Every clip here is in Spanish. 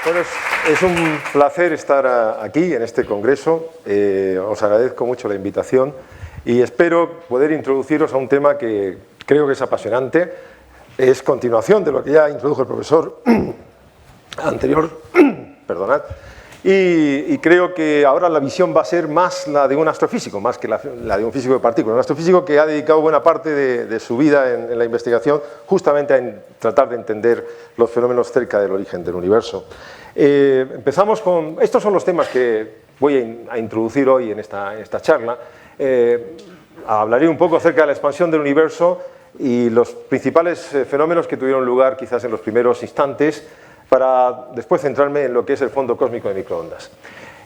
Bueno, es un placer estar aquí en este congreso. Os agradezco mucho la invitación y espero poder introduciros a un tema que creo que es apasionante. Es continuación de lo que ya introdujo el profesor anterior, perdonad, y creo que ahora la visión va a ser más la de un astrofísico, más que la de un físico de partículas. Un astrofísico que ha dedicado buena parte de su vida en la investigación justamente a tratar de entender los fenómenos cerca del origen del universo. Empezamos con... Estos son los temas que voy a introducir hoy en esta charla. Hablaré un poco acerca de la expansión del universo y los principales fenómenos que tuvieron lugar quizás en los primeros instantes, para después centrarme en lo que es el fondo cósmico de microondas.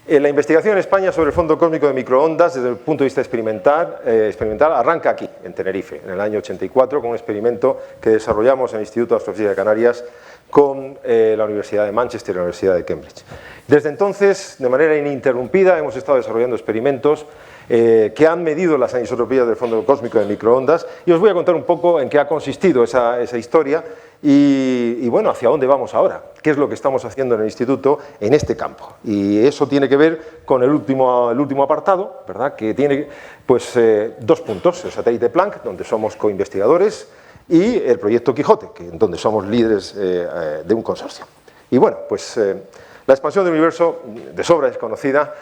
La investigación en España sobre el fondo cósmico de microondas, desde el punto de vista experimental, arranca aquí, en Tenerife, en el año 84, con un experimento que desarrollamos en el Instituto de Astrofísica de Canarias con la Universidad de Manchester y la Universidad de Cambridge. Desde entonces, de manera ininterrumpida, hemos estado desarrollando experimentos que han medido las anisotropías del fondo cósmico de microondas, y os voy a contar un poco en qué ha consistido esa historia y bueno, hacia dónde vamos ahora, qué es lo que estamos haciendo en el instituto en este campo. Y eso tiene que ver con el último apartado, ¿verdad?, que tiene pues, dos puntos: el satélite Planck, donde somos coinvestigadores, y el proyecto Quijote, donde somos líderes de un consorcio. Y bueno, pues la expansión del universo, de sobra es conocida.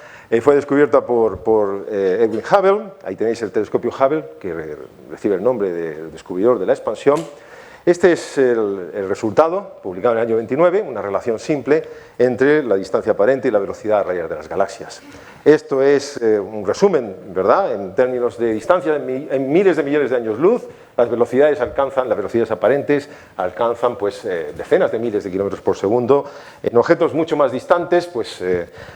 Fue descubierta por Edwin Hubble. Ahí tenéis el telescopio Hubble, que recibe el nombre del descubridor de la expansión. Este es el resultado, publicado en el año 29, una relación simple entre la distancia aparente y la velocidad a rayas de las galaxias. Esto es un resumen, ¿verdad?, en términos de distancia, en miles de millones de años luz. Las velocidades aparentes alcanzan pues, decenas de miles de kilómetros por segundo. En objetos mucho más distantes, pues,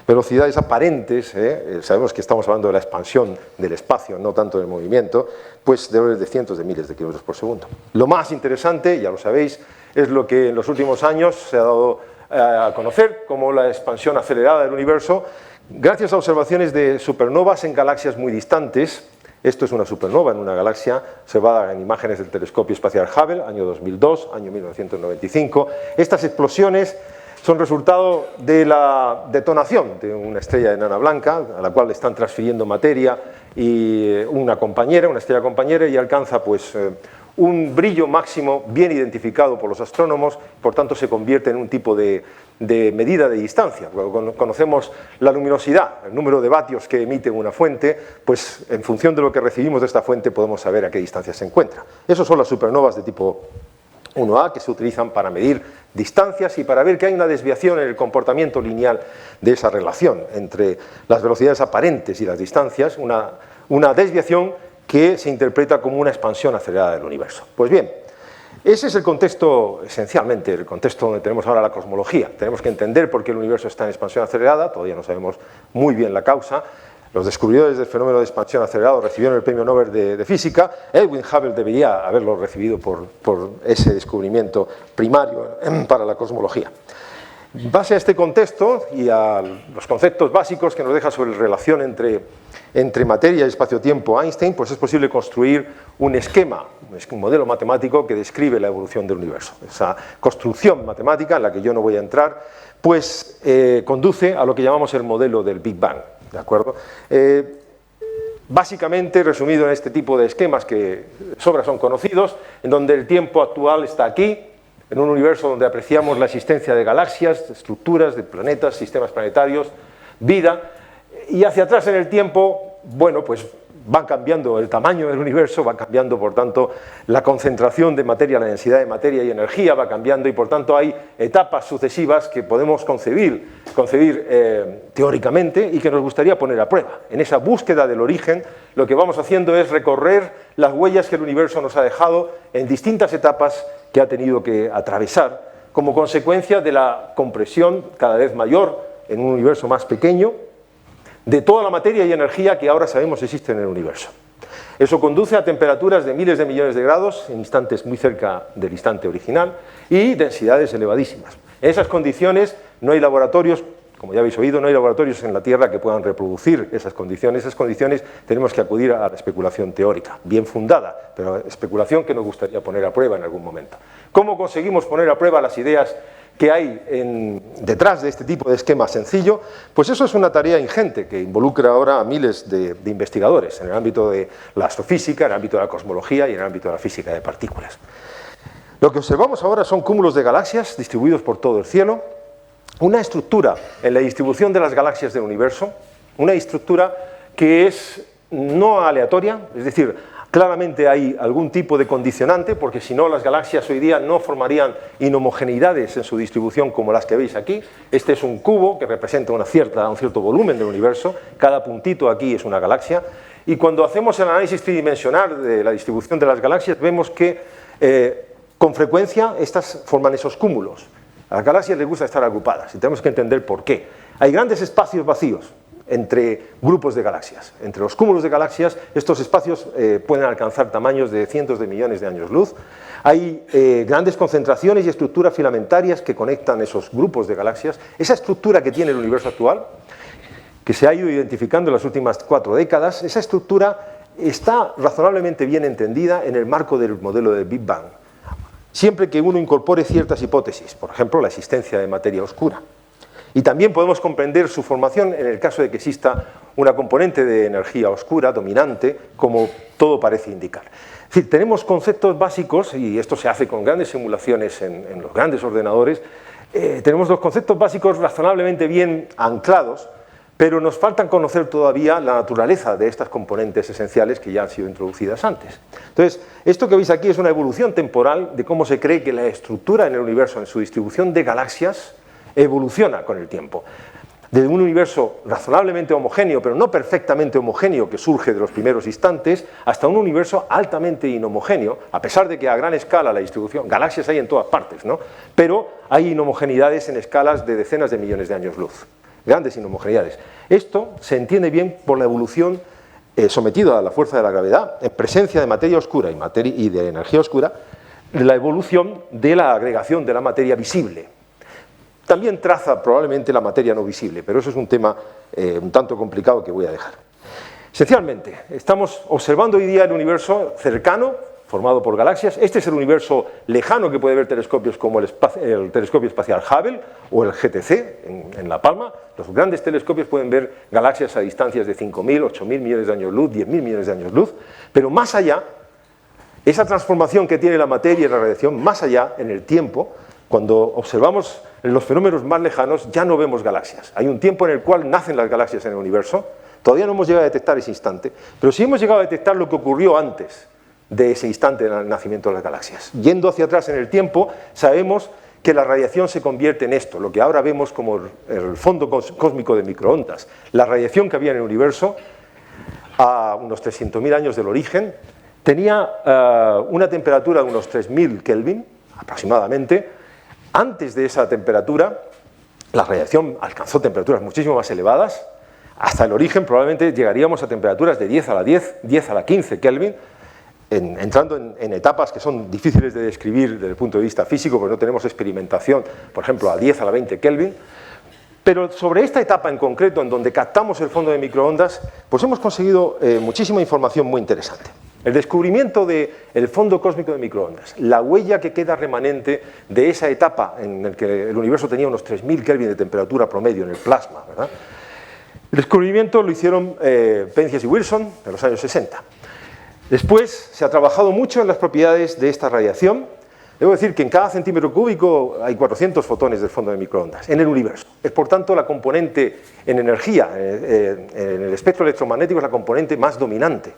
velocidades aparentes, sabemos que estamos hablando de la expansión del espacio, no tanto del movimiento, pues de órdenes de cientos de miles de kilómetros por segundo. Lo más interesante, ya lo sabéis, es lo que en los últimos años se ha dado a conocer como la expansión acelerada del universo, gracias a observaciones de supernovas en galaxias muy distantes. Esto es una supernova en una galaxia observada en imágenes del telescopio espacial Hubble, año 2002, año 1995. Estas explosiones son resultado de la detonación de una estrella enana blanca, a la cual le están transfiriendo materia y una estrella compañera, y alcanza pues, un brillo máximo bien identificado por los astrónomos, por tanto se convierte en un tipo de medida de distancia. Cuando conocemos la luminosidad, el número de vatios que emite una fuente, pues en función de lo que recibimos de esta fuente podemos saber a qué distancia se encuentra. Esas son las supernovas de tipo 1A, que se utilizan para medir distancias y para ver que hay una desviación en el comportamiento lineal de esa relación entre las velocidades aparentes y las distancias, una desviación que se interpreta como una expansión acelerada del universo. Pues bien, ese es el contexto, esencialmente, el contexto donde tenemos ahora la cosmología. Tenemos que entender por qué el universo está en expansión acelerada, todavía no sabemos muy bien la causa. Los descubridores del fenómeno de expansión acelerada recibieron el premio Nobel de Física. Edwin Hubble debería haberlo recibido por ese descubrimiento primario para la cosmología. En base a este contexto y a los conceptos básicos que nos deja sobre la relación entre materia y espacio-tiempo Einstein, pues es posible construir un esquema, un modelo matemático que describe la evolución del universo. Esa construcción matemática, en la que yo no voy a entrar, pues conduce a lo que llamamos el modelo del Big Bang, ¿de acuerdo? Básicamente, resumido en este tipo de esquemas que sobra son conocidos, en donde el tiempo actual está aquí, en un universo donde apreciamos la existencia de galaxias, de estructuras, de planetas, sistemas planetarios, vida, y hacia atrás en el tiempo, bueno, pues van cambiando el tamaño del universo, va cambiando, por tanto, la concentración de materia, la densidad de materia y energía va cambiando, y por tanto hay etapas sucesivas que podemos concebir teóricamente y que nos gustaría poner a prueba. En esa búsqueda del origen, lo que vamos haciendo es recorrer las huellas que el universo nos ha dejado en distintas etapas que ha tenido que atravesar como consecuencia de la compresión cada vez mayor en un universo más pequeño de toda la materia y energía que ahora sabemos existe en el universo. Eso conduce a temperaturas de miles de millones de grados en instantes muy cerca del instante original y densidades elevadísimas. En esas condiciones no hay laboratorios como ya habéis oído, no hay laboratorios en la Tierra que puedan reproducir esas condiciones. Esas condiciones tenemos que acudir a la especulación teórica, bien fundada, pero especulación que nos gustaría poner a prueba en algún momento. ¿Cómo conseguimos poner a prueba las ideas que hay detrás de este tipo de esquema sencillo? Pues eso es una tarea ingente que involucra ahora a miles de investigadores en el ámbito de la astrofísica, en el ámbito de la cosmología y en el ámbito de la física de partículas. Lo que observamos ahora son cúmulos de galaxias distribuidos por todo el cielo, una estructura en la distribución de las galaxias del universo, una estructura que es no aleatoria, es decir, claramente hay algún tipo de condicionante, porque si no las galaxias hoy día no formarían inhomogeneidades en su distribución como las que veis aquí. Este es un cubo que representa un cierto volumen del universo, cada puntito aquí es una galaxia, y cuando hacemos el análisis tridimensional de la distribución de las galaxias vemos que con frecuencia estas forman esos cúmulos. A las galaxias les gusta estar agrupadas y tenemos que entender por qué. Hay grandes espacios vacíos entre grupos de galaxias. Entre los cúmulos de galaxias, estos espacios pueden alcanzar tamaños de cientos de millones de años luz. Hay grandes concentraciones y estructuras filamentarias que conectan esos grupos de galaxias. Esa estructura que tiene el universo actual, que se ha ido identificando en las últimas 4 décadas, esa estructura está razonablemente bien entendida en el marco del modelo del Big Bang, siempre que uno incorpore ciertas hipótesis, por ejemplo, la existencia de materia oscura. Y también podemos comprender su formación en el caso de que exista una componente de energía oscura dominante, como todo parece indicar. Es decir, tenemos conceptos básicos, y esto se hace con grandes simulaciones en los grandes ordenadores, tenemos los conceptos básicos razonablemente bien anclados, pero nos falta conocer todavía la naturaleza de estas componentes esenciales que ya han sido introducidas antes. Entonces, esto que veis aquí es una evolución temporal de cómo se cree que la estructura en el universo, en su distribución de galaxias, evoluciona con el tiempo. De un universo razonablemente homogéneo, pero no perfectamente homogéneo, que surge de los primeros instantes, hasta un universo altamente inhomogéneo, a pesar de que a gran escala la distribución, galaxias hay en todas partes, ¿no? Pero hay inhomogeneidades en escalas de decenas de millones de años luz. Grandes inhomogeneidades. Esto se entiende bien por la evolución sometida a la fuerza de la gravedad, en presencia de materia oscura y de energía oscura, la evolución de la agregación de la materia visible. También traza probablemente la materia no visible, pero eso es un tema un tanto complicado que voy a dejar. Esencialmente, estamos observando hoy día el universo cercano, formado por galaxias. Este es el universo lejano que puede ver telescopios como el telescopio espacial Hubble o el GTC en La Palma. Los grandes telescopios pueden ver galaxias a distancias de 5.000, 8.000 millones de años luz, 10.000 millones de años luz, pero más allá, esa transformación que tiene la materia y la radiación, más allá en el tiempo, cuando observamos los fenómenos más lejanos, ya no vemos galaxias. Hay un tiempo en el cual nacen las galaxias en el universo, todavía no hemos llegado a detectar ese instante, pero sí hemos llegado a detectar lo que ocurrió antes de ese instante del nacimiento de las galaxias. Yendo hacia atrás en el tiempo, sabemos que la radiación se convierte en esto, lo que ahora vemos como el fondo cósmico de microondas. La radiación que había en el universo, a unos 300.000 años del origen, tenía una temperatura de unos 3.000 Kelvin, aproximadamente. Antes de esa temperatura, la radiación alcanzó temperaturas muchísimo más elevadas. Hasta el origen probablemente llegaríamos a temperaturas de 10 a la 15 Kelvin, entrando en etapas que son difíciles de describir desde el punto de vista físico, porque no tenemos experimentación, por ejemplo, a 10 a la 20 Kelvin. Pero sobre esta etapa en concreto, en donde captamos el fondo de microondas, pues hemos conseguido muchísima información muy interesante. El descubrimiento del fondo cósmico de microondas, la huella que queda remanente de esa etapa en la que el universo tenía unos 3.000 Kelvin de temperatura promedio en el plasma, ¿verdad? El descubrimiento lo hicieron Penzias y Wilson en los años 60. Después se ha trabajado mucho en las propiedades de esta radiación. Debo decir que en cada centímetro cúbico hay 400 fotones del fondo de microondas en el universo. Es por tanto la componente en energía, en el espectro electromagnético es la componente más dominante.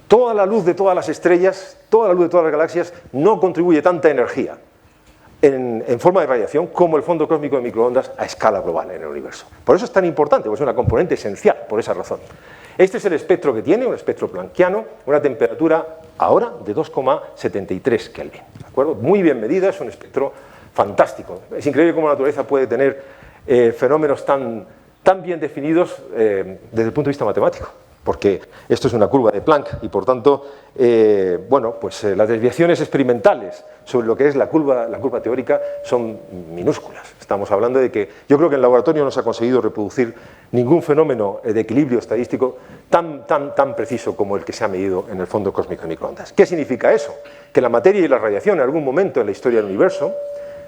Toda la luz de todas las estrellas, toda la luz de todas las galaxias no contribuye tanta energía en forma de radiación como el fondo cósmico de microondas a escala global en el universo. Por eso es tan importante, porque es una componente esencial, por esa razón. Este es el espectro que tiene, un espectro planckiano, una temperatura ahora de 2,73 Kelvin. ¿De acuerdo? Muy bien medida, es un espectro fantástico. Es increíble cómo la naturaleza puede tener fenómenos tan bien definidos desde el punto de vista matemático. porque esto es una curva de Planck y, por tanto, bueno, pues las desviaciones experimentales sobre lo que es la curva teórica son minúsculas. Estamos hablando de que yo creo que el laboratorio no se ha conseguido reproducir ningún fenómeno de equilibrio estadístico tan preciso como el que se ha medido en el fondo cósmico de microondas. ¿Qué significa eso? Que la materia y la radiación en algún momento en la historia del universo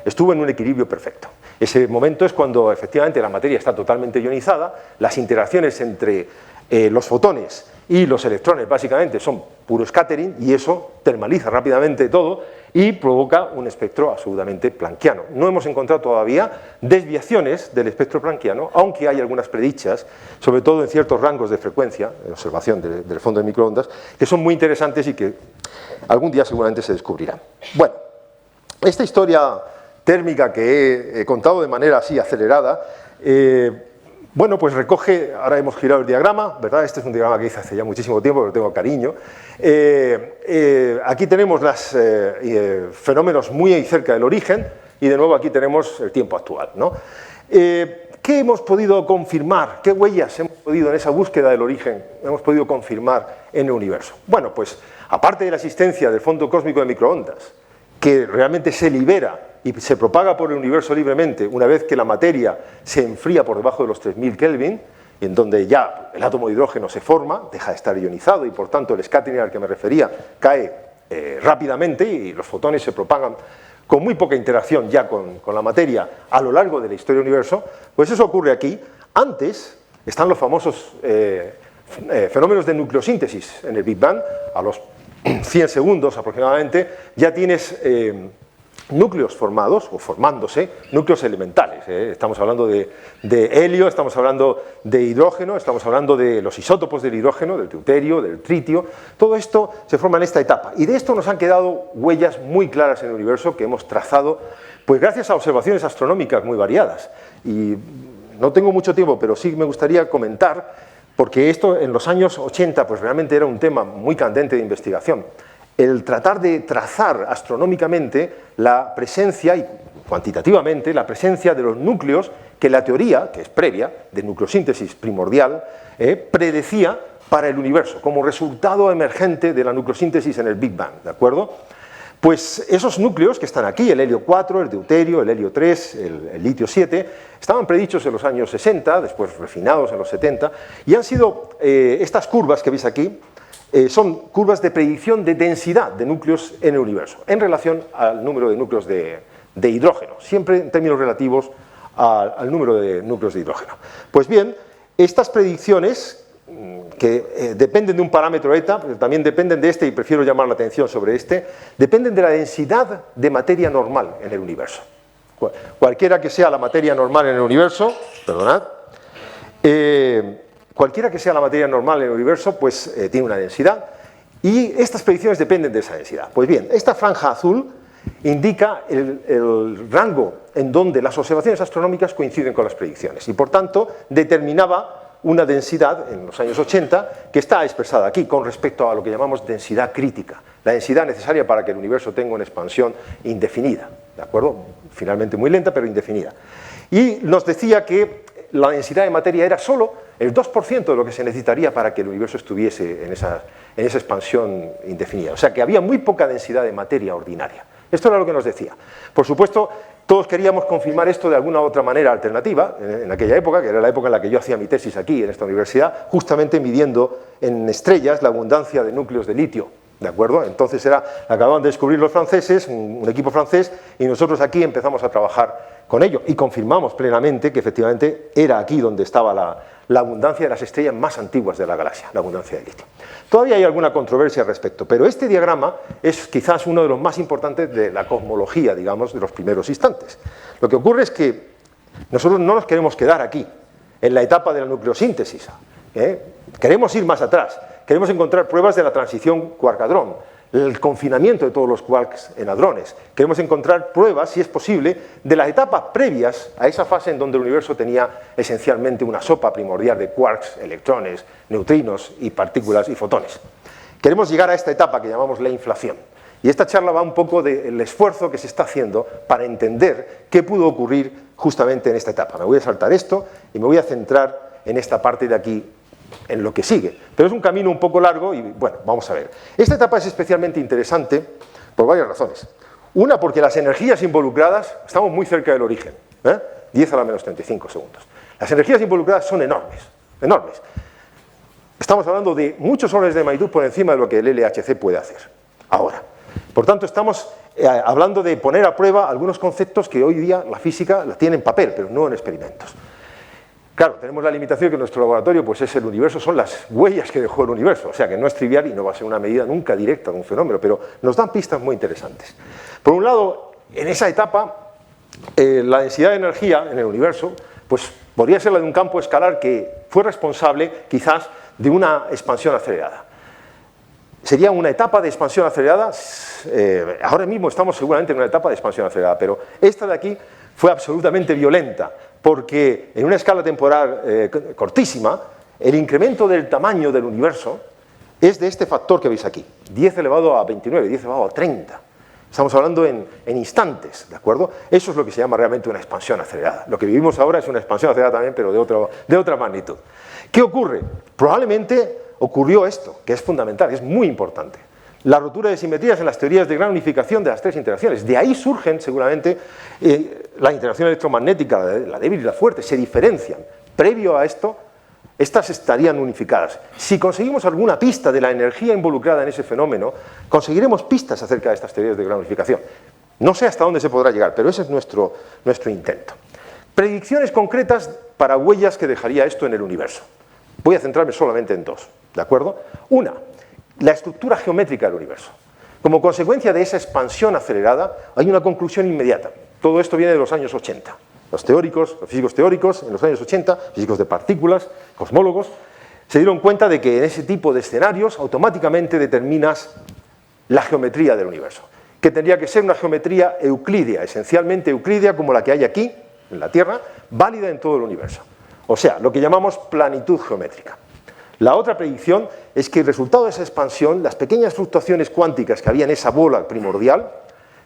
estuvo en un equilibrio perfecto. Ese momento es cuando efectivamente la materia está totalmente ionizada, las interacciones entre los fotones y los electrones básicamente son puro scattering y eso termaliza rápidamente todo y provoca un espectro absolutamente planckiano. No hemos encontrado todavía desviaciones del espectro planckiano, aunque hay algunas predichas, sobre todo en ciertos rangos de frecuencia, de observación del fondo de microondas, que son muy interesantes y que algún día seguramente se descubrirán. Bueno, esta historia térmica que he contado de manera así acelerada, bueno, pues recoge, ahora hemos girado el diagrama, ¿verdad? Este es un diagrama que hice hace ya muchísimo tiempo, pero tengo cariño. Aquí tenemos los fenómenos muy cerca del origen y de nuevo aquí tenemos el tiempo actual, ¿no? ¿Qué hemos podido confirmar? ¿Qué huellas hemos podido en esa búsqueda del origen hemos podido confirmar en el universo? Bueno, pues aparte de la existencia del fondo cósmico de microondas, que realmente se libera y se propaga por el universo libremente una vez que la materia se enfría por debajo de los 3000 Kelvin, en donde ya el átomo de hidrógeno se forma, deja de estar ionizado y por tanto el scattering al que me refería cae rápidamente y los fotones se propagan con muy poca interacción ya con la materia a lo largo de la historia del universo, pues eso ocurre aquí. Antes están los famosos fenómenos de nucleosíntesis en el Big Bang, a los 100 segundos aproximadamente, ya tienes núcleos formados, o formándose, núcleos elementales. Estamos hablando de helio, estamos hablando de hidrógeno, estamos hablando de los isótopos del hidrógeno, del deuterio, del tritio. Todo esto se forma en esta etapa. Y de esto nos han quedado huellas muy claras en el universo que hemos trazado, pues gracias a observaciones astronómicas muy variadas. Y no tengo mucho tiempo, pero sí me gustaría comentar, porque esto en los años 80 pues realmente era un tema muy candente de investigación, el tratar de trazar astronómicamente la presencia y cuantitativamente la presencia de los núcleos que la teoría, que es previa, de nucleosíntesis primordial, predecía para el universo, como resultado emergente de la nucleosíntesis en el Big Bang, ¿de acuerdo? Pues esos núcleos que están aquí, el helio 4, el deuterio, el helio 3, el litio 7, estaban predichos en los años 60, después refinados en los 70, y han sido estas curvas que veis aquí, son curvas de predicción de densidad de núcleos en el universo, en relación al número de núcleos de hidrógeno, siempre en términos relativos al número de núcleos de hidrógeno. Pues bien, estas predicciones, que dependen de un parámetro eta, pero también dependen de este, y prefiero llamar la atención sobre este, dependen de la densidad de materia normal en el universo. Cualquiera que sea la materia normal en el universo, perdonad, cualquiera que sea la materia normal en el universo, pues tiene una densidad, y estas predicciones dependen de esa densidad. Pues bien, esta franja azul indica el rango en donde las observaciones astronómicas coinciden con las predicciones, y por tanto determinaba una densidad en los años 80 que está expresada aquí con respecto a lo que llamamos densidad crítica, la densidad necesaria para que el universo tenga una expansión indefinida, ¿de acuerdo? Finalmente muy lenta, pero indefinida. Y nos decía que la densidad de materia era solo el 2% de lo que se necesitaría para que el universo estuviese en esa expansión indefinida. O sea que había muy poca densidad de materia ordinaria. Esto era lo que nos decía. Por supuesto, todos queríamos confirmar esto de alguna otra manera alternativa, en aquella época, que era la época en la que yo hacía mi tesis aquí, en esta universidad, justamente midiendo en estrellas la abundancia de núcleos de litio, ¿de acuerdo? Entonces acababan de descubrir los franceses, un equipo francés, y nosotros aquí empezamos a trabajar con ello, y confirmamos plenamente que efectivamente era aquí donde estaba la abundancia de las estrellas más antiguas de la galaxia, la abundancia de litio. Todavía hay alguna controversia al respecto, pero este diagrama es quizás uno de los más importantes de la cosmología, digamos, de los primeros instantes. Lo que ocurre es que nosotros no nos queremos quedar aquí, en la etapa de la nucleosíntesis. Queremos ir más atrás, queremos encontrar pruebas de la transición quark-hadrón, el confinamiento de todos los quarks en hadrones. Queremos encontrar pruebas, si es posible, de las etapas previas a esa fase en donde el universo tenía esencialmente una sopa primordial de quarks, electrones, neutrinos y partículas y fotones. Queremos llegar a esta etapa que llamamos la inflación. Y esta charla va un poco del esfuerzo que se está haciendo para entender qué pudo ocurrir justamente en esta etapa. Me voy a saltar esto y me voy a centrar en esta parte de aquí, en lo que sigue. Pero es un camino un poco largo y, bueno, vamos a ver. Esta etapa es especialmente interesante por varias razones. Una, porque las energías involucradas, estamos muy cerca del origen, 10 a la menos 35 segundos. Las energías involucradas son enormes, enormes. Estamos hablando de muchos órdenes de magnitud por encima de lo que el LHC puede hacer ahora. Por tanto, estamos hablando de poner a prueba algunos conceptos que hoy día la física la tiene en papel, pero no en experimentos. Claro, tenemos la limitación que nuestro laboratorio pues es el universo, son las huellas que dejó el universo, o sea que no es trivial y no va a ser una medida nunca directa de un fenómeno, pero nos dan pistas muy interesantes. Por un lado, en esa etapa, la densidad de energía en el universo pues podría ser la de un campo escalar que fue responsable quizás de una expansión acelerada. Sería una etapa de expansión acelerada, ahora mismo estamos seguramente en una etapa de expansión acelerada, pero esta de aquí fue absolutamente violenta, porque en una escala temporal cortísima, el incremento del tamaño del universo es de este factor que veis aquí, 10 elevado a 29, 10 elevado a 30. Estamos hablando en instantes, ¿de acuerdo? Eso es lo que se llama realmente una expansión acelerada. Lo que vivimos ahora es una expansión acelerada también, pero de otra magnitud. ¿Qué ocurre? Probablemente ocurrió esto, que es fundamental, es muy importante. La rotura de simetrías en las teorías de gran unificación de las tres interacciones. De ahí surgen, seguramente, la interacción electromagnética, la débil y la fuerte, se diferencian. Previo a esto, estas estarían unificadas. Si conseguimos alguna pista de la energía involucrada en ese fenómeno, conseguiremos pistas acerca de estas teorías de gran unificación. No sé hasta dónde se podrá llegar, pero ese es nuestro intento. Predicciones concretas para huellas que dejaría esto en el universo. Voy a centrarme solamente en dos, ¿de acuerdo? Una, la estructura geométrica del universo. Como consecuencia de esa expansión acelerada, hay una conclusión inmediata. Todo esto viene de los años 80. Los físicos teóricos, en los años 80, físicos de partículas, cosmólogos, se dieron cuenta de que en ese tipo de escenarios automáticamente determinas la geometría del universo, que tendría que ser una geometría euclídea, esencialmente euclídea como la que hay aquí, en la Tierra, válida en todo el universo. O sea, lo que llamamos planitud geométrica. La otra predicción es que el resultado de esa expansión, las pequeñas fluctuaciones cuánticas que había en esa bola primordial,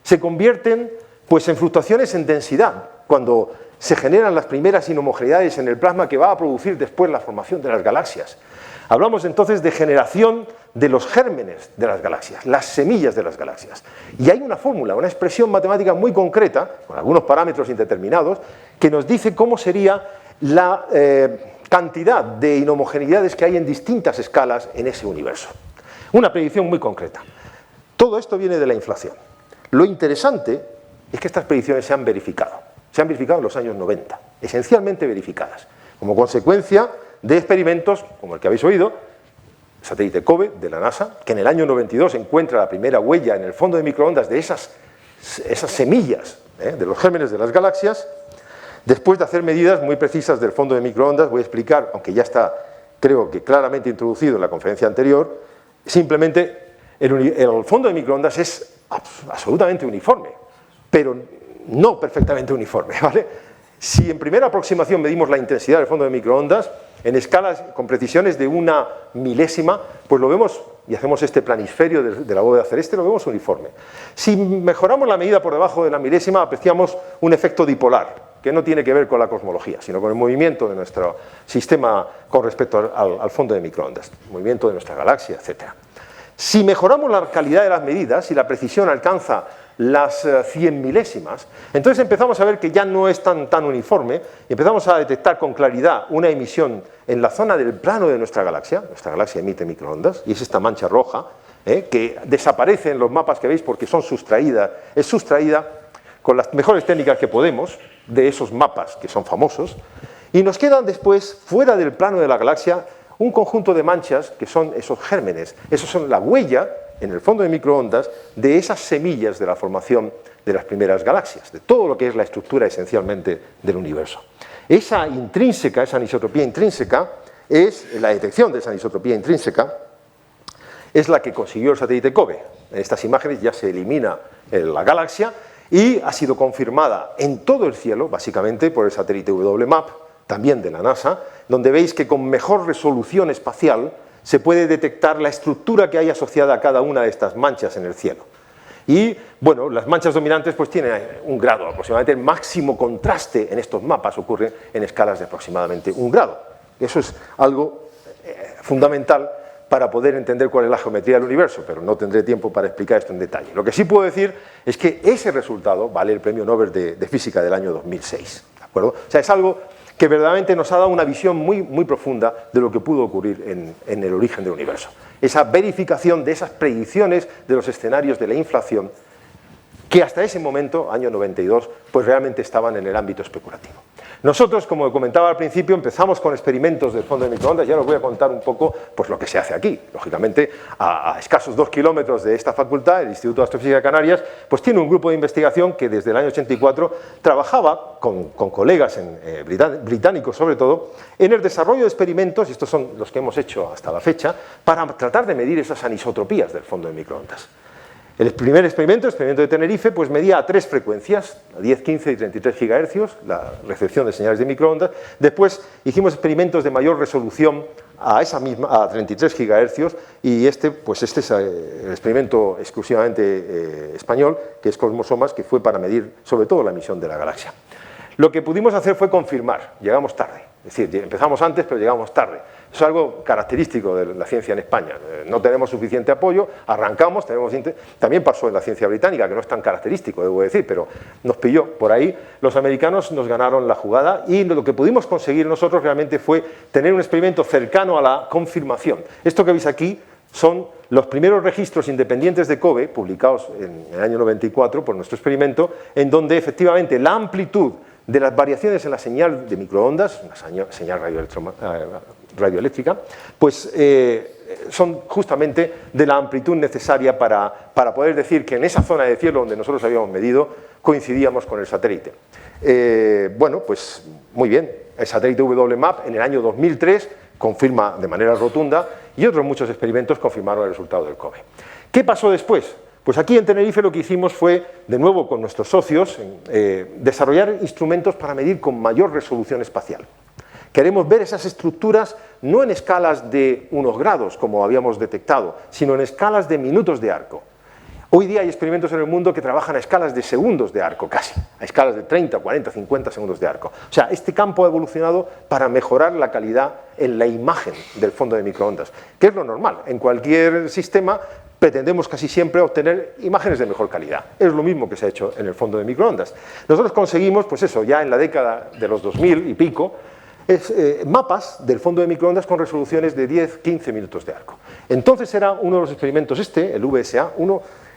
se convierten pues, en fluctuaciones en densidad, cuando se generan las primeras inhomogeneidades en el plasma que va a producir después la formación de las galaxias. Hablamos entonces de generación de los gérmenes de las galaxias, las semillas de las galaxias. Y hay una fórmula, una expresión matemática muy concreta, con algunos parámetros indeterminados, que nos dice cómo sería la cantidad de inhomogeneidades que hay en distintas escalas en ese universo. Una predicción muy concreta. Todo esto viene de la inflación. Lo interesante es que estas predicciones se han verificado. Se han verificado en los años 90, esencialmente verificadas, como consecuencia de experimentos como el que habéis oído, el satélite COBE de la NASA, que en el año 92 encuentra la primera huella en el fondo de microondas de esas semillas de los gérmenes de las galaxias. Después de hacer medidas muy precisas del fondo de microondas, voy a explicar, aunque ya está, creo que claramente introducido en la conferencia anterior, simplemente el fondo de microondas es absolutamente uniforme, pero no perfectamente uniforme, ¿vale? Si en primera aproximación medimos la intensidad del fondo de microondas, en escalas con precisiones de una milésima, pues lo vemos, y hacemos este planisferio de la bóveda celeste, lo vemos uniforme. Si mejoramos la medida por debajo de la milésima, apreciamos un efecto dipolar, que no tiene que ver con la cosmología, sino con el movimiento de nuestro sistema con respecto al fondo de microondas, el movimiento de nuestra galaxia, etc. Si mejoramos la calidad de las medidas y la precisión alcanza las 100 milésimas, entonces empezamos a ver que ya no es tan uniforme y empezamos a detectar con claridad una emisión en la zona del plano de nuestra galaxia emite microondas y es esta mancha roja que desaparece en los mapas que veis porque es sustraída con las mejores técnicas que podemos de esos mapas que son famosos y nos quedan después fuera del plano de la galaxia un conjunto de manchas que son esos gérmenes, esos son la huella en el fondo de microondas de esas semillas de la formación de las primeras galaxias, de todo lo que es la estructura esencialmente del universo. Esa anisotropía intrínseca, es la detección de esa anisotropía intrínseca, es la que consiguió el satélite COBE. En estas imágenes ya se elimina la galaxia y ha sido confirmada en todo el cielo, básicamente por el satélite WMAP, también de la NASA, donde veis que con mejor resolución espacial se puede detectar la estructura que hay asociada a cada una de estas manchas en el cielo. Y, bueno, las manchas dominantes pues tienen un grado, aproximadamente el máximo contraste en estos mapas ocurre en escalas de aproximadamente 1 grado. Eso es algo fundamental para poder entender cuál es la geometría del universo, pero no tendré tiempo para explicar esto en detalle. Lo que sí puedo decir es que ese resultado vale el premio Nobel de Física del año 2006, ¿de acuerdo? O sea, es algo que verdaderamente nos ha dado una visión muy profunda de lo que pudo ocurrir en el origen del universo. Esa verificación de esas predicciones de los escenarios de la inflación que hasta ese momento, año 92, pues realmente estaban en el ámbito especulativo. Nosotros, como comentaba al principio, empezamos con experimentos del fondo de microondas. Ya os voy a contar un poco pues, lo que se hace aquí. Lógicamente, a escasos 2 kilómetros de esta facultad, el Instituto de Astrofísica de Canarias, pues tiene un grupo de investigación que desde el año 84 trabajaba con colegas británicos, sobre todo, en el desarrollo de experimentos, y estos son los que hemos hecho hasta la fecha, para tratar de medir esas anisotropías del fondo de microondas. El primer experimento, el experimento de Tenerife, pues medía a 3 frecuencias, a 10, 15 y 33 GHz, la recepción de señales de microondas. Después hicimos experimentos de mayor resolución a 33 GHz, y este es el experimento exclusivamente español, que es Cosmosomas, que fue para medir sobre todo la emisión de la galaxia. Lo que pudimos hacer fue confirmar, llegamos tarde, es decir, empezamos antes pero llegamos tarde. Eso es algo característico de la ciencia en España. No tenemos suficiente apoyo, arrancamos, también pasó en la ciencia británica, que no es tan característico, debo decir, pero nos pilló por ahí. Los americanos nos ganaron la jugada y lo que pudimos conseguir nosotros realmente fue tener un experimento cercano a la confirmación. Esto que veis aquí son los primeros registros independientes de COBE, publicados en el año 94 por nuestro experimento, en donde efectivamente la amplitud de las variaciones en la señal de microondas, una señal radioeléctrica, pues son justamente de la amplitud necesaria para poder decir que en esa zona de cielo donde nosotros habíamos medido coincidíamos con el satélite. Bueno, pues muy bien, el satélite WMAP en el año 2003 confirma de manera rotunda y otros muchos experimentos confirmaron el resultado del COBE. ¿Qué pasó después? Pues aquí en Tenerife lo que hicimos fue, de nuevo con nuestros socios, desarrollar instrumentos para medir con mayor resolución espacial. Queremos ver esas estructuras no en escalas de unos grados, como habíamos detectado, sino en escalas de minutos de arco. Hoy día hay experimentos en el mundo que trabajan a escalas de segundos de arco, casi, a escalas de 30, 40, 50 segundos de arco. O sea, este campo ha evolucionado para mejorar la calidad en la imagen del fondo de microondas, que es lo normal. En cualquier sistema pretendemos casi siempre obtener imágenes de mejor calidad. Es lo mismo que se ha hecho en el fondo de microondas. Nosotros conseguimos, pues eso, ya en la década de los 2000 y pico, mapas del fondo de microondas con resoluciones de 10, 15 minutos de arco. Entonces era uno de los experimentos el VSA,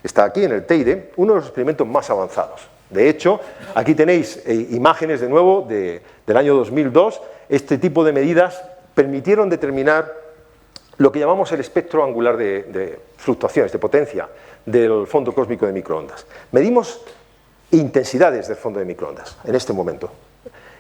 está aquí en el Teide, uno de los experimentos más avanzados. De hecho, aquí tenéis imágenes de nuevo del año 2002. Este tipo de medidas permitieron determinar lo que llamamos el espectro angular de fluctuaciones, de potencia del fondo cósmico de microondas. Medimos intensidades del fondo de microondas en este momento.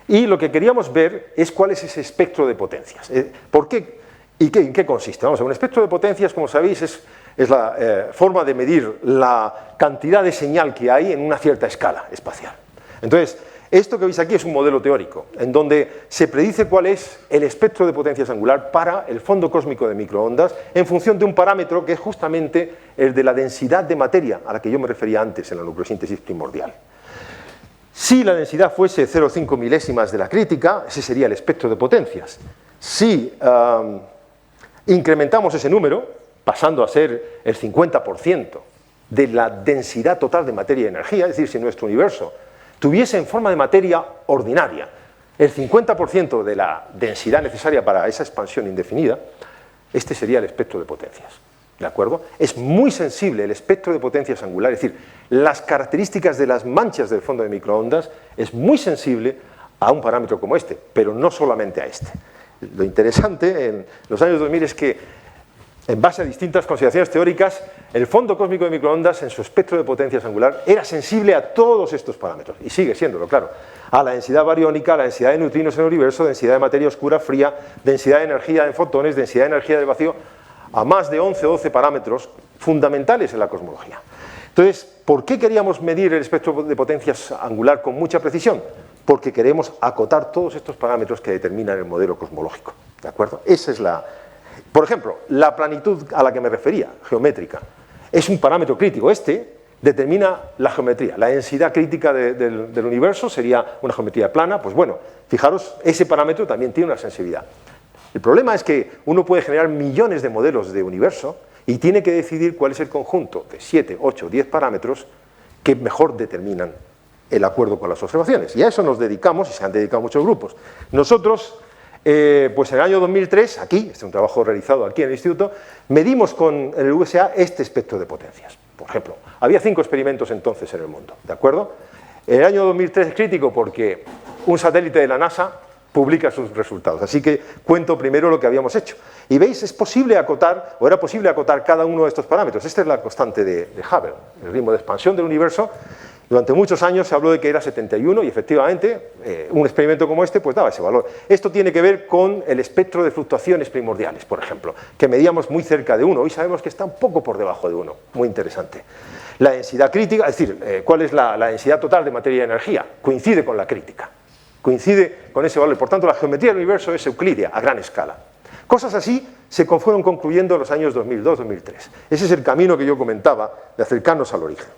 Y lo que queríamos ver es cuál es ese espectro de potencias. ¿Por qué? ¿Y en qué consiste? Vamos a ver, un espectro de potencias, como sabéis, es la forma de medir la cantidad de señal que hay en una cierta escala espacial. Entonces, esto que veis aquí es un modelo teórico, en donde se predice cuál es el espectro de potencias angular para el fondo cósmico de microondas en función de un parámetro que es justamente el de la densidad de materia, a la que yo me refería antes en la nucleosíntesis primordial. Si la densidad fuese 0,5 milésimas de la crítica, ese sería el espectro de potencias. Si incrementamos ese número, pasando a ser el 50% de la densidad total de materia y energía, es decir, si nuestro universo tuviese en forma de materia ordinaria el 50% de la densidad necesaria para esa expansión indefinida, este sería el espectro de potencias. ¿De acuerdo? Es muy sensible el espectro de potencias angular, es decir, las características de las manchas del fondo de microondas es muy sensible a un parámetro como este, pero no solamente a este. Lo interesante en los años 2000 es que, en base a distintas consideraciones teóricas, el fondo cósmico de microondas en su espectro de potencias angular era sensible a todos estos parámetros, y sigue siéndolo, claro, a la densidad bariónica, a la densidad de neutrinos en el universo, densidad de materia oscura fría, densidad de energía en fotones, densidad de energía del vacío, a más de 11 o 12 parámetros fundamentales en la cosmología. Entonces, ¿por qué queríamos medir el espectro de potencias angular con mucha precisión? Porque queremos acotar todos estos parámetros que determinan el modelo cosmológico, ¿de acuerdo? Esa es la... Por ejemplo, la planitud a la que me refería, geométrica, es un parámetro crítico. Este determina la geometría. La densidad crítica del universo sería una geometría plana. Pues bueno, fijaros, ese parámetro también tiene una sensibilidad. El problema es que uno puede generar millones de modelos de universo y tiene que decidir cuál es el conjunto de 7, 8, 10 parámetros que mejor determinan el acuerdo con las observaciones. Y a eso nos dedicamos, y se han dedicado muchos grupos. Nosotros, pues en el año 2003, aquí, este es un trabajo realizado aquí en el instituto, medimos con el USA este espectro de potencias. Por ejemplo, había 5 experimentos entonces en el mundo, ¿de acuerdo? El año 2003 es crítico porque un satélite de la NASA publica sus resultados. Así que cuento primero lo que habíamos hecho. Y veis, es posible acotar, o era posible acotar cada uno de estos parámetros. Esta es la constante de Hubble, el ritmo de expansión del universo. Durante muchos años se habló de que era 71 y efectivamente un experimento como este pues daba ese valor. Esto tiene que ver con el espectro de fluctuaciones primordiales, por ejemplo, que medíamos muy cerca de 1. Hoy sabemos que está un poco por debajo de 1. Muy interesante. La densidad crítica, es decir, ¿cuál es la densidad total de materia y energía? Coincide con la crítica. Coincide con ese valor. Por tanto, la geometría del universo es euclídea, a gran escala. Cosas así se fueron concluyendo en los años 2002-2003. Ese es el camino que yo comentaba de acercarnos al origen.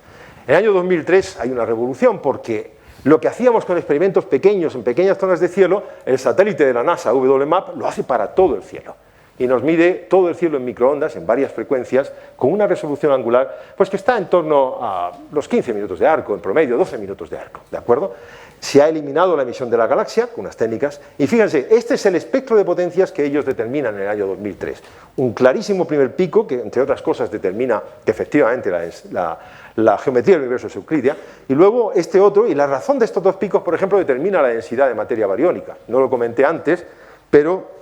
En el año 2003 hay una revolución porque lo que hacíamos con experimentos pequeños en pequeñas zonas de cielo, el satélite de la NASA, WMAP, lo hace para todo el cielo. Y nos mide todo el cielo en microondas, en varias frecuencias, con una resolución angular pues que está en torno a los 15 minutos de arco, en promedio 12 minutos de arco, ¿de acuerdo? Se ha eliminado la emisión de la galaxia con unas técnicas, y fíjense, este es el espectro de potencias que ellos determinan en el año 2003. Un clarísimo primer pico que, entre otras cosas, determina que efectivamente la geometría del universo es euclídea, y luego este otro, y la razón de estos dos picos, por ejemplo, determina la densidad de materia bariónica. No lo comenté antes, pero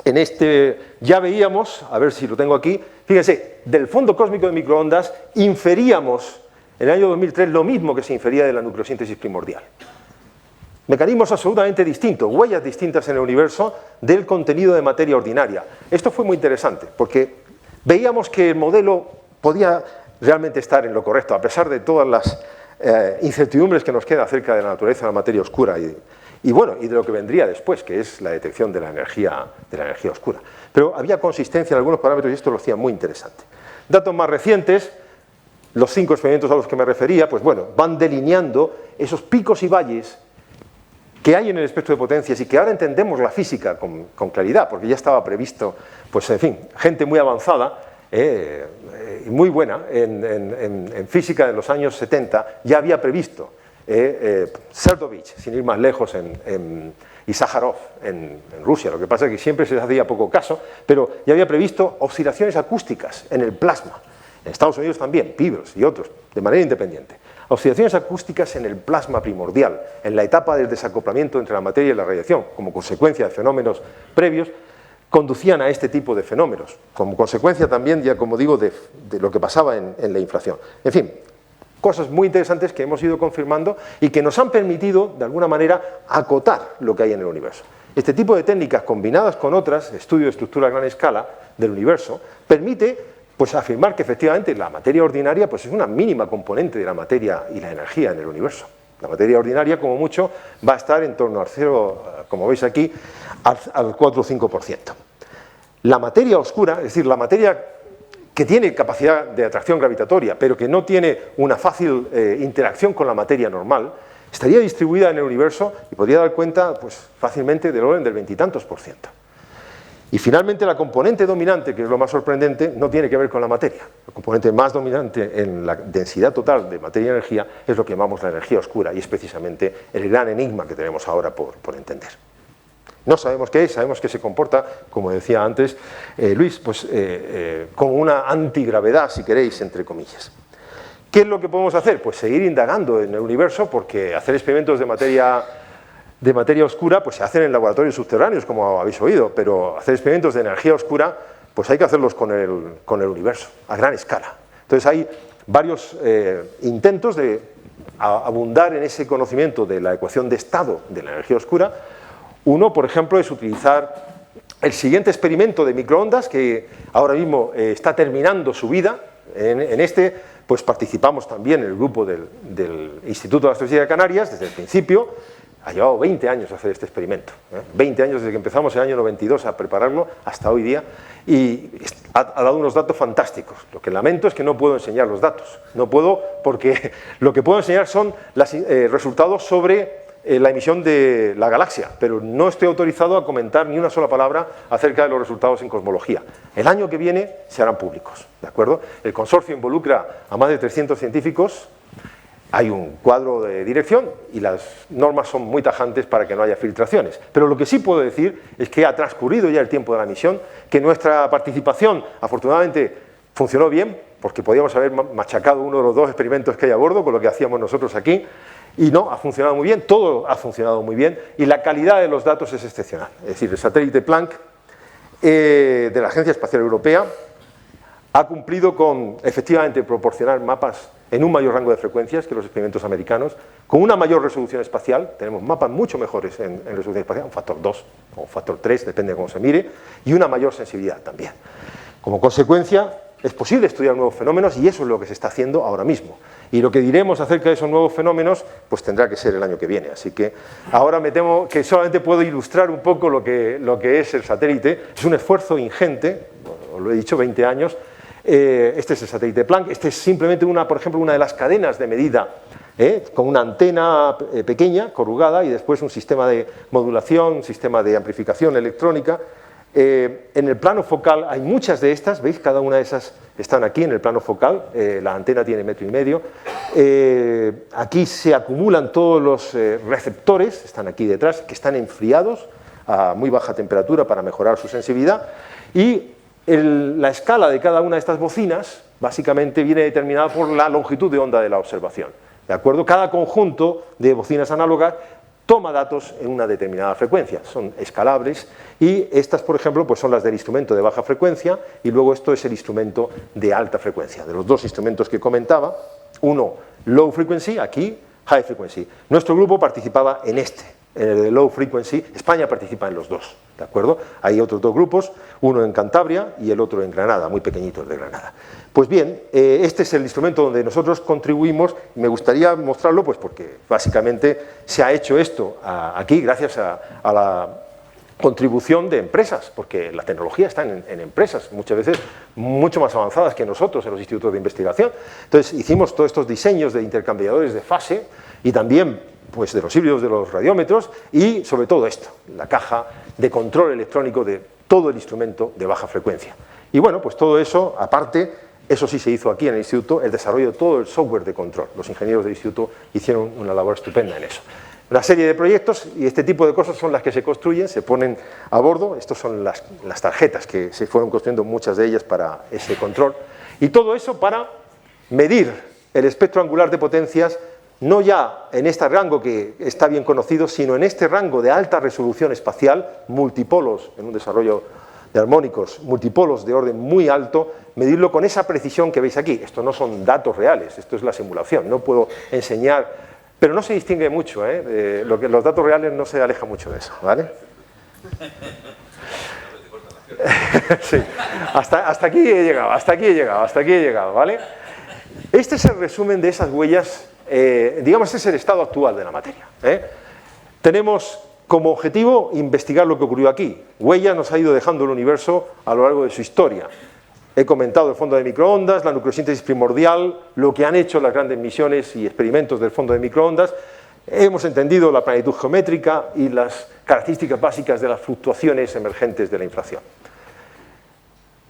en este ya veíamos, a ver si lo tengo aquí, fíjense, del fondo cósmico de microondas inferíamos en el año 2003 lo mismo que se infería de la nucleosíntesis primordial. Mecanismos absolutamente distintos, huellas distintas en el universo del contenido de materia ordinaria. Esto fue muy interesante porque veíamos que el modelo podía realmente estar en lo correcto, a pesar de todas las incertidumbres que nos queda acerca de la naturaleza de la materia oscura y bueno, y de lo que vendría después, que es la detección de la energía oscura. Pero había consistencia en algunos parámetros y esto lo hacía muy interesante. Datos más recientes, los 5 experimentos a los que me refería, pues bueno, van delineando esos picos y valles que hay en el espectro de potencias y que ahora entendemos la física con claridad, porque ya estaba previsto, pues en fin, gente muy avanzada, y muy buena en física de los años 70, ya había previsto Serdovich, sin ir más lejos, y Sájarov en Rusia. Lo que pasa es que siempre se les hacía poco caso, pero ya había previsto oscilaciones acústicas en el plasma. En Estados Unidos también, Peebles y otros, de manera independiente. Oscilaciones acústicas en el plasma primordial, en la etapa del desacoplamiento entre la materia y la radiación, como consecuencia de fenómenos previos, conducían a este tipo de fenómenos, como consecuencia también, ya como digo, de lo que pasaba en la inflación. En fin, cosas muy interesantes que hemos ido confirmando y que nos han permitido, de alguna manera, acotar lo que hay en el universo. Este tipo de técnicas, combinadas con otras, estudio de estructura a gran escala del universo, permite pues, afirmar que efectivamente la materia ordinaria pues, es una mínima componente de la materia y la energía en el universo. La materia ordinaria, como mucho, va a estar en torno al 0, como veis aquí, al 4 o 5%. La materia oscura, es decir, la materia que tiene capacidad de atracción gravitatoria, pero que no tiene una fácil interacción con la materia normal, estaría distribuida en el universo y podría dar cuenta pues, fácilmente del orden del 20 y tantos %. Y finalmente la componente dominante, que es lo más sorprendente, no tiene que ver con la materia. La componente más dominante en la densidad total de materia y energía es lo que llamamos la energía oscura y es precisamente el gran enigma que tenemos ahora por entender. No sabemos qué es, sabemos que se comporta, como decía antes Luis, pues, como una antigravedad, si queréis, entre comillas. ¿Qué es lo que podemos hacer? Pues seguir indagando en el universo, porque hacer experimentos de materia oscura pues se hacen en laboratorios subterráneos, como habéis oído, pero hacer experimentos de energía oscura pues hay que hacerlos con el universo, a gran escala. Entonces hay varios intentos de abundar en ese conocimiento de la ecuación de estado de la energía oscura. Uno, por ejemplo, es utilizar el siguiente experimento de microondas, que ahora mismo está terminando su vida. En este pues participamos también en el grupo del Instituto de Astrofísica de Canarias desde el principio. Ha llevado 20 años hacer este experimento, 20 años desde que empezamos en el año 92 a prepararlo hasta hoy día, y ha dado unos datos fantásticos. Lo que lamento es que no puedo enseñar los datos, no puedo, porque lo que puedo enseñar son los resultados sobre la emisión de la galaxia, pero no estoy autorizado a comentar ni una sola palabra acerca de los resultados en cosmología. El año que viene se harán públicos, ¿de acuerdo? El consorcio involucra a más de 300 científicos, hay un cuadro de dirección y las normas son muy tajantes para que no haya filtraciones. Pero lo que sí puedo decir es que ha transcurrido ya el tiempo de la misión, que nuestra participación afortunadamente funcionó bien, porque podíamos haber machacado uno de los 2 experimentos que hay a bordo con lo que hacíamos nosotros aquí, y no, ha funcionado muy bien, todo ha funcionado muy bien, y la calidad de los datos es excepcional. Es decir, el satélite Planck de la Agencia Espacial Europea ha cumplido con, efectivamente, proporcionar mapas en un mayor rango de frecuencias que los experimentos americanos, con una mayor resolución espacial, tenemos mapas mucho mejores en resolución espacial, un factor 2 o un factor 3, depende de cómo se mire, y una mayor sensibilidad también. Como consecuencia, es posible estudiar nuevos fenómenos y eso es lo que se está haciendo ahora mismo. Y lo que diremos acerca de esos nuevos fenómenos, pues tendrá que ser el año que viene. Así que ahora me temo que solamente puedo ilustrar un poco lo que es el satélite. Es un esfuerzo ingente, os lo he dicho, 20 años. Este es el satélite Planck. Este es simplemente, por ejemplo, una de las cadenas de medida, con una antena pequeña, corrugada, y después un sistema de modulación, un sistema de amplificación electrónica. En el plano focal hay muchas de estas, ¿veis? Cada una de esas están aquí en el plano focal, la antena tiene 1,5 metros. Aquí se acumulan todos los receptores, están aquí detrás, que están enfriados a muy baja temperatura para mejorar su sensibilidad, y la escala de cada una de estas bocinas básicamente viene determinada por la longitud de onda de la observación, ¿de acuerdo? Cada conjunto de bocinas análogas toma datos en una determinada frecuencia, son escalables, y estas, por ejemplo, pues son las del instrumento de baja frecuencia, y luego esto es el instrumento de alta frecuencia. De los 2 instrumentos que comentaba, uno low frequency, aquí high frequency. Nuestro grupo participaba en en el de low frequency. España participa en los 2, ¿de acuerdo? Hay otros 2 grupos, uno en Cantabria y el otro en Granada, muy pequeñitos de Granada. Pues bien, este es el instrumento donde nosotros contribuimos, y me gustaría mostrarlo, pues porque básicamente se ha hecho esto aquí gracias a la contribución de empresas, porque la tecnología está en empresas, muchas veces mucho más avanzadas que nosotros en los institutos de investigación. Entonces hicimos todos estos diseños de intercambiadores de fase y también pues de los híbridos de los radiómetros y sobre todo esto, la caja de control electrónico de todo el instrumento de baja frecuencia. Y bueno, pues todo eso, aparte, eso sí se hizo aquí en el instituto, el desarrollo de todo el software de control. Los ingenieros del instituto hicieron una labor estupenda en eso. Una serie de proyectos y este tipo de cosas son las que se construyen, se ponen a bordo. Estas son las tarjetas que se fueron construyendo, muchas de ellas para ese control. Y todo eso para medir el espectro angular de potencias, no ya en este rango que está bien conocido, sino en este rango de alta resolución espacial, multipolos, en un desarrollo de armónicos, multipolos de orden muy alto, medirlo con esa precisión que veis aquí. Esto no son datos reales, esto es la simulación, no puedo enseñar, pero no se distingue mucho, los datos reales no se alejan mucho de eso, ¿vale? Sí, hasta aquí he llegado, ¿vale? Este es el resumen de esas huellas. Digamos, este es el estado actual de la materia. Tenemos como objetivo investigar lo que ocurrió aquí. Huellas nos ha ido dejando el universo a lo largo de su historia. He comentado el fondo de microondas, la nucleosíntesis primordial, lo que han hecho las grandes misiones y experimentos del fondo de microondas. Hemos entendido la planitud geométrica y las características básicas de las fluctuaciones emergentes de la inflación.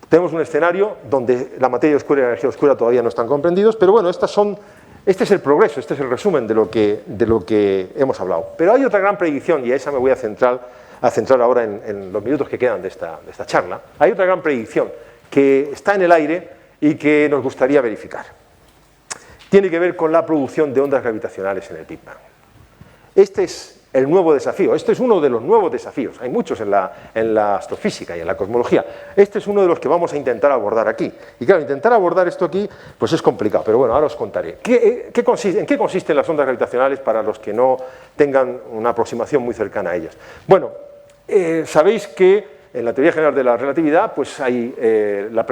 Tenemos un escenario donde la materia oscura y la energía oscura todavía no están comprendidos, pero bueno, este es el progreso, este es el resumen de lo que hemos hablado. Pero hay otra gran predicción, y a esa me voy a centrar ahora en los minutos que quedan de esta charla. Hay otra gran predicción que está en el aire y que nos gustaría verificar. Tiene que ver con la producción de ondas gravitacionales en el Big Bang. Este es el nuevo desafío, este es uno de los nuevos desafíos, hay muchos en la astrofísica y en la cosmología. Este es uno de los que vamos a intentar abordar aquí. Y claro, intentar abordar esto aquí pues es complicado, pero bueno, ahora os contaré. ¿En qué consisten las ondas gravitacionales para los que no tengan una aproximación muy cercana a ellas? Bueno, sabéis que en la teoría general de la relatividad pues hay la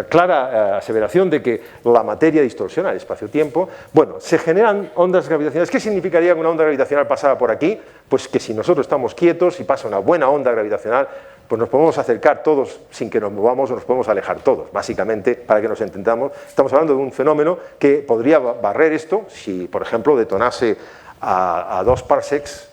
clara aseveración de que la materia distorsiona el espacio-tiempo. Bueno, se generan ondas gravitacionales. ¿Qué significaría que una onda gravitacional pasara por aquí? Pues que si nosotros estamos quietos y pasa una buena onda gravitacional, pues nos podemos acercar todos sin que nos movamos o nos podemos alejar todos. Básicamente, para que nos entendamos, estamos hablando de un fenómeno que podría barrer esto si, por ejemplo, detonase a 2 parsecs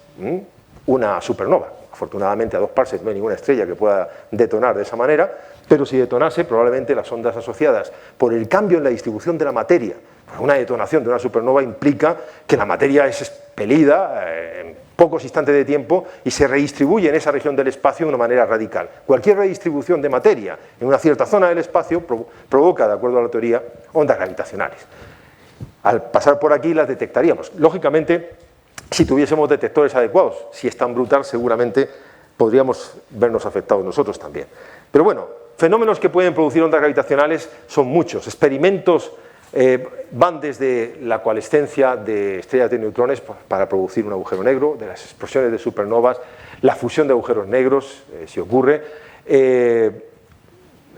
una supernova. Afortunadamente a 2 parsecs no hay ninguna estrella que pueda detonar de esa manera, pero si detonase probablemente las ondas asociadas por el cambio en la distribución de la materia. Una detonación de una supernova implica que la materia es expelida en pocos instantes de tiempo y se redistribuye en esa región del espacio de una manera radical. Cualquier redistribución de materia en una cierta zona del espacio provoca, de acuerdo a la teoría, ondas gravitacionales. Al pasar por aquí las detectaríamos. Lógicamente, si tuviésemos detectores adecuados, si es tan brutal, seguramente podríamos vernos afectados nosotros también. Pero bueno, fenómenos que pueden producir ondas gravitacionales son muchos. Experimentos van desde la coalescencia de estrellas de neutrones para producir un agujero negro, de las explosiones de supernovas, la fusión de agujeros negros, si ocurre,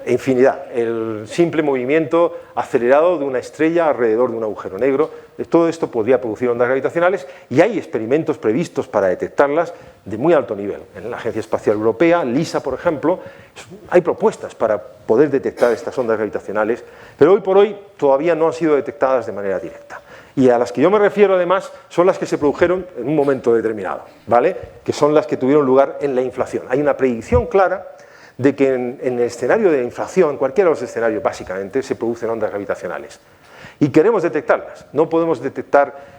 infinidad, el simple movimiento acelerado de una estrella alrededor de un agujero negro, todo esto podría producir ondas gravitacionales y hay experimentos previstos para detectarlas de muy alto nivel. En la Agencia Espacial Europea, LISA, por ejemplo, hay propuestas para poder detectar estas ondas gravitacionales, pero hoy por hoy todavía no han sido detectadas de manera directa. Y a las que yo me refiero, además, son las que se produjeron en un momento determinado, ¿vale? Que son las que tuvieron lugar en la inflación. Hay una predicción clara de que en el escenario de inflación, en cualquiera de los escenarios básicamente, se producen ondas gravitacionales. Y queremos detectarlas. No podemos detectar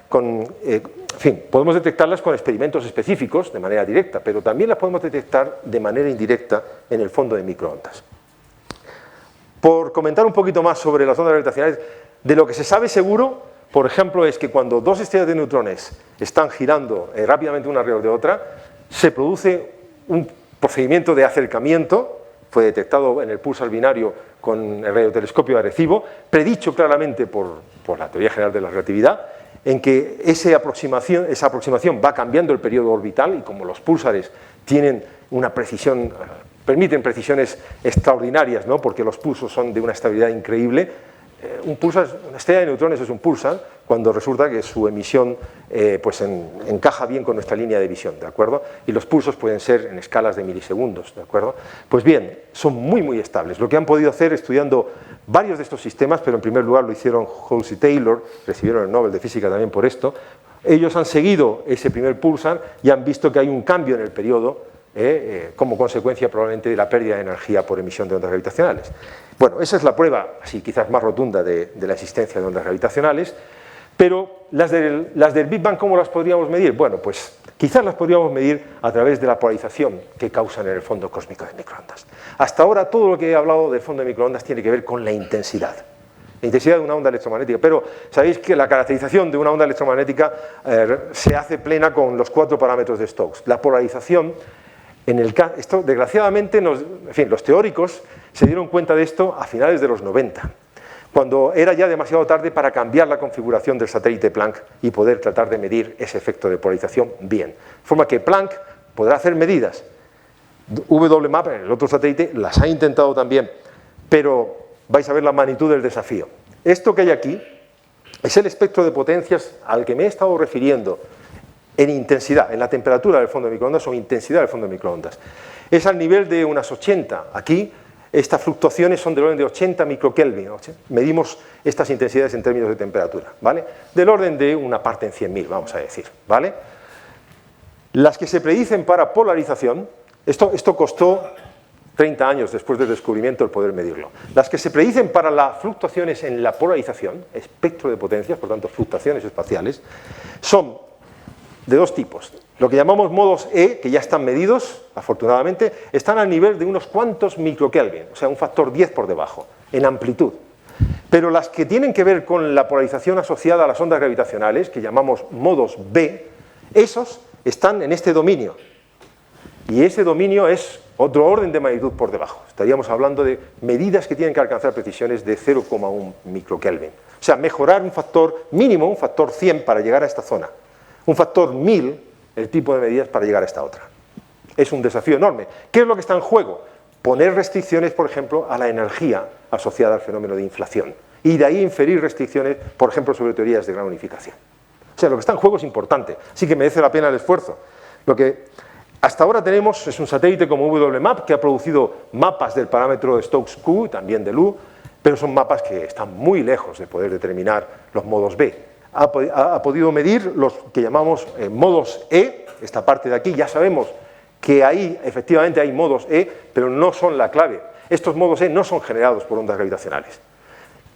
podemos detectarlas con experimentos específicos de manera directa, pero también las podemos detectar de manera indirecta en el fondo de microondas. Por comentar un poquito más sobre las ondas gravitacionales, de lo que se sabe seguro, por ejemplo, es que cuando 2 estrellas de neutrones están girando rápidamente una alrededor de otra, se produce un procedimiento de acercamiento, fue detectado en el pulsar binario con el radiotelescopio de Arecibo, predicho claramente por la teoría general de la relatividad, en que esa aproximación va cambiando el periodo orbital y como los púlsares tienen una precisión, permiten precisiones extraordinarias, ¿no? Porque los pulsos son de una estabilidad increíble. Una estrella de neutrones es un pulsar cuando resulta que su emisión encaja bien con nuestra línea de visión, ¿de acuerdo? Y los pulsos pueden ser en escalas de milisegundos, ¿de acuerdo? Pues bien, son muy, muy estables. Lo que han podido hacer estudiando varios de estos sistemas, pero en primer lugar lo hicieron Halsey y Taylor, recibieron el Nobel de Física también por esto, ellos han seguido ese primer pulsar y han visto que hay un cambio en el periodo como consecuencia probablemente de la pérdida de energía por emisión de ondas gravitacionales. Bueno, esa es la prueba, así quizás más rotunda, de la existencia de ondas gravitacionales, pero las del Big Bang, ¿cómo las podríamos medir? Bueno, pues quizás las podríamos medir a través de la polarización que causan en el fondo cósmico de microondas. Hasta ahora todo lo que he hablado del fondo de microondas tiene que ver con la intensidad de una onda electromagnética, pero sabéis que la caracterización de una onda electromagnética se hace plena con los 4 parámetros de Stokes. La polarización, esto desgraciadamente, los teóricos se dieron cuenta de esto a finales de los 90, cuando era ya demasiado tarde para cambiar la configuración del satélite Planck y poder tratar de medir ese efecto de polarización bien. De forma que Planck podrá hacer medidas. WMAP, en el otro satélite, las ha intentado también, pero vais a ver la magnitud del desafío. Esto que hay aquí es el espectro de potencias al que me he estado refiriendo en intensidad, en la temperatura del fondo de microondas o intensidad del fondo de microondas. Es al nivel de unas 80. Aquí estas fluctuaciones son del orden de 80 microkelvin. Medimos estas intensidades en términos de temperatura, ¿vale? Del orden de una parte en 100.000, vamos a decir, ¿vale? Las que se predicen para polarización, esto costó 30 años después del descubrimiento el poder medirlo. Las que se predicen para las fluctuaciones en la polarización, espectro de potencias, por tanto fluctuaciones espaciales, son de 2 tipos. Lo que llamamos modos E, que ya están medidos, afortunadamente, están al nivel de unos cuantos microkelvin, o sea, un factor 10 por debajo, en amplitud. Pero las que tienen que ver con la polarización asociada a las ondas gravitacionales, que llamamos modos B, esos están en este dominio. Y ese dominio es otro orden de magnitud por debajo. Estaríamos hablando de medidas que tienen que alcanzar precisiones de 0,1 microkelvin. O sea, mejorar un factor mínimo, un factor 100 para llegar a esta zona. Un factor 1000, el tipo de medidas para llegar a esta otra. Es un desafío enorme. ¿Qué es lo que está en juego? Poner restricciones, por ejemplo, a la energía asociada al fenómeno de inflación. Y de ahí inferir restricciones, por ejemplo, sobre teorías de gran unificación. O sea, lo que está en juego es importante. Así que merece la pena el esfuerzo. Lo que hasta ahora tenemos es un satélite como WMAP que ha producido mapas del parámetro de Stokes-Q, también del U, pero son mapas que están muy lejos de poder determinar los modos B. ha podido medir los que llamamos modos E, esta parte de aquí. Ya sabemos que ahí efectivamente hay modos E, pero no son la clave. Estos modos E no son generados por ondas gravitacionales.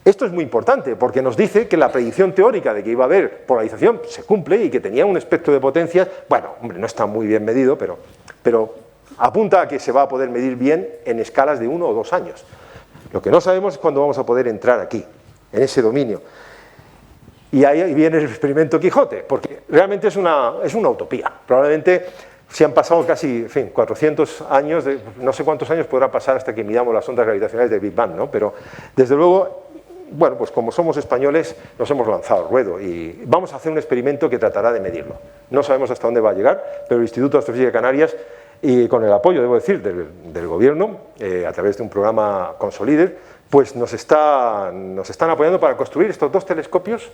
Esto es muy importante porque nos dice que la predicción teórica de que iba a haber polarización se cumple y que tenía un espectro de potencias, bueno, hombre, no está muy bien medido, pero apunta a que se va a poder medir bien en escalas de 1 o 2 años. Lo que no sabemos es cuándo vamos a poder entrar aquí, en ese dominio. Y ahí viene el experimento Quijote, porque realmente es una utopía. Probablemente se han pasado casi, en fin, 400 años, no sé cuántos años podrá pasar hasta que midamos las ondas gravitacionales del Big Bang, ¿no? Pero desde luego, bueno, pues como somos españoles, nos hemos lanzado al ruedo y vamos a hacer un experimento que tratará de medirlo. No sabemos hasta dónde va a llegar, pero el Instituto de Astrofísica de Canarias, y con el apoyo, debo decir, del gobierno, a través de un programa Consolider, pues nos están apoyando para construir estos 2 telescopios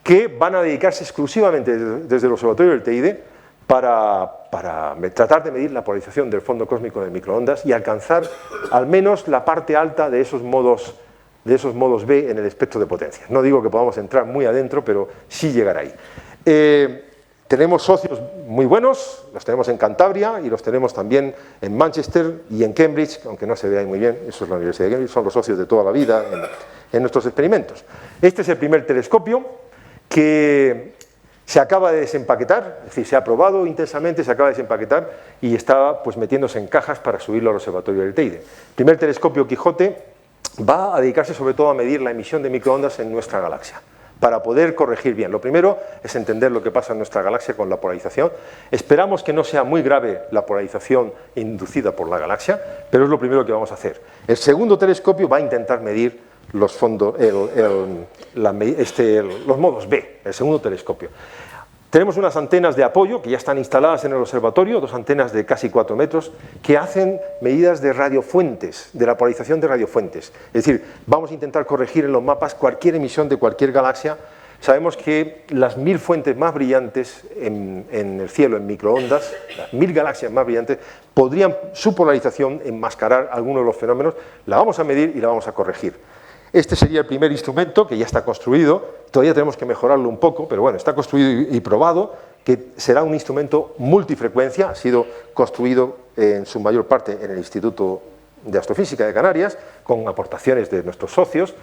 que van a dedicarse exclusivamente desde el Observatorio del Teide para tratar de medir la polarización del fondo cósmico de microondas y alcanzar al menos la parte alta de esos modos B en el espectro de potencias. No digo que podamos entrar muy adentro, pero sí llegar ahí. Tenemos socios muy buenos, los tenemos en Cantabria y los tenemos también en Manchester y en Cambridge, aunque no se vea ahí muy bien, eso es la Universidad de Cambridge, son los socios de toda la vida en nuestros experimentos. Este es el primer telescopio que se acaba de desempaquetar, es decir, se ha probado intensamente, se acaba de desempaquetar y está pues metiéndose en cajas para subirlo al Observatorio del Teide. El primer telescopio Quijote va a dedicarse sobre todo a medir la emisión de microondas en nuestra galaxia, para poder corregir bien. Lo primero es entender lo que pasa en nuestra galaxia con la polarización. Esperamos que no sea muy grave la polarización inducida por la galaxia, pero es lo primero que vamos a hacer. El segundo telescopio va a intentar medir los modos B, el segundo telescopio. Tenemos unas antenas de apoyo que ya están instaladas en el observatorio, 2 antenas de casi 4 metros, que hacen medidas de radiofuentes, de la polarización de radiofuentes. Es decir, vamos a intentar corregir en los mapas cualquier emisión de cualquier galaxia. Sabemos que las 1000 fuentes más brillantes en el cielo, en microondas, las 1000 galaxias más brillantes, podrían su polarización enmascarar algunos de los fenómenos. La vamos a medir y la vamos a corregir. Este sería el primer instrumento que ya está construido, todavía tenemos que mejorarlo un poco, pero bueno, está construido y probado, que será un instrumento multifrecuencia, ha sido construido en su mayor parte en el Instituto de Astrofísica de Canarias, con aportaciones de nuestros socios,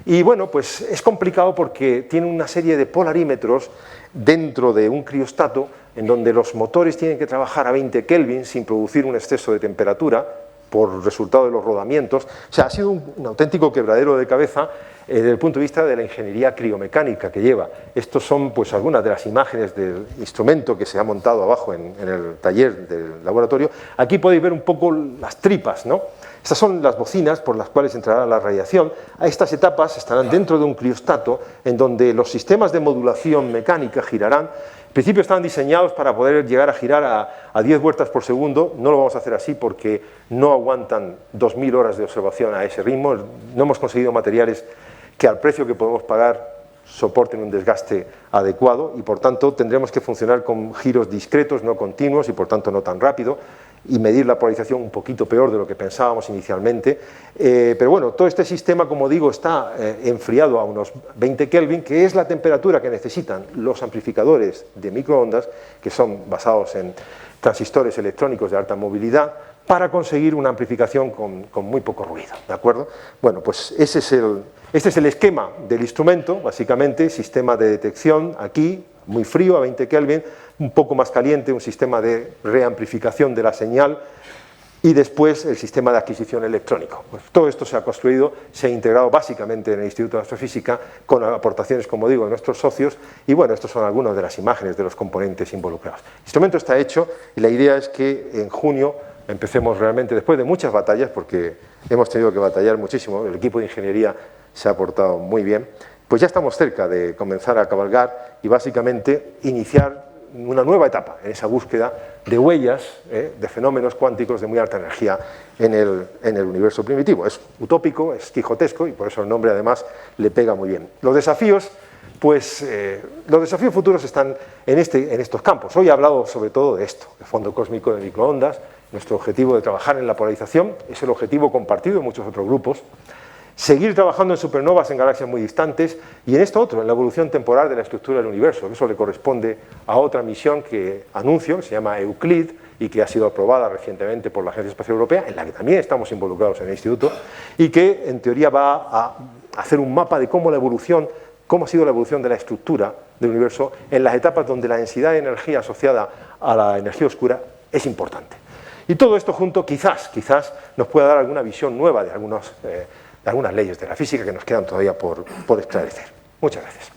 y bueno, pues es complicado porque tiene una serie de polarímetros dentro de un criostato, en donde los motores tienen que trabajar a 20 Kelvin sin producir un exceso de temperatura, por resultado de los rodamientos. O sea, ha sido un auténtico quebradero de cabeza desde el punto de vista de la ingeniería criomecánica que lleva. Estos son pues algunas de las imágenes del instrumento que se ha montado abajo en el taller del laboratorio. Aquí podéis ver un poco las tripas, ¿no? Estas son las bocinas por las cuales entrará la radiación. A estas etapas estarán dentro de un criostato en donde los sistemas de modulación mecánica girarán. En principio estaban diseñados para poder llegar a girar a 10 vueltas por segundo. No lo vamos a hacer así porque no aguantan 2000 horas de observación a ese ritmo. No hemos conseguido materiales que al precio que podemos pagar soporten un desgaste adecuado y por tanto tendremos que funcionar con giros discretos, no continuos y por tanto no tan rápido, y medir la polarización un poquito peor de lo que pensábamos inicialmente. Pero bueno, todo este sistema, como digo, está enfriado a unos 20 Kelvin, que es la temperatura que necesitan los amplificadores de microondas, que son basados en transistores electrónicos de alta movilidad, para conseguir una amplificación con muy poco ruido, ¿de acuerdo? Bueno, pues este es el esquema del instrumento, básicamente, sistema de detección aquí, muy frío, a 20 Kelvin, un poco más caliente, un sistema de reamplificación de la señal y después el sistema de adquisición electrónico. Pues todo esto se ha construido, se ha integrado básicamente en el Instituto de Astrofísica con aportaciones, como digo, de nuestros socios y bueno, estas son algunas de las imágenes de los componentes involucrados. El instrumento está hecho y la idea es que en junio empecemos realmente, después de muchas batallas, porque hemos tenido que batallar muchísimo, el equipo de ingeniería se ha portado muy bien, pues ya estamos cerca de comenzar a cabalgar y básicamente iniciar una nueva etapa en esa búsqueda de huellas de fenómenos cuánticos de muy alta energía en el universo primitivo. Es utópico, es quijotesco y por eso el nombre además le pega muy bien. Los desafíos, pues los desafíos futuros están en estos campos. Hoy he hablado sobre todo de esto, el fondo cósmico de microondas, nuestro objetivo de trabajar en la polarización, es el objetivo compartido en muchos otros grupos. seguir trabajando en supernovas en galaxias muy distantes y en esto otro, en la evolución temporal de la estructura del universo. Eso le corresponde a otra misión que anuncio, que se llama Euclid y que ha sido aprobada recientemente por la Agencia Espacial Europea, en la que también estamos involucrados en el Instituto, y que en teoría va a hacer un mapa de cómo ha sido la evolución de la estructura del universo en las etapas donde la densidad de energía asociada a la energía oscura es importante. Y todo esto junto quizás nos pueda dar alguna visión nueva de algunas leyes de la física que nos quedan todavía por esclarecer. Muchas gracias.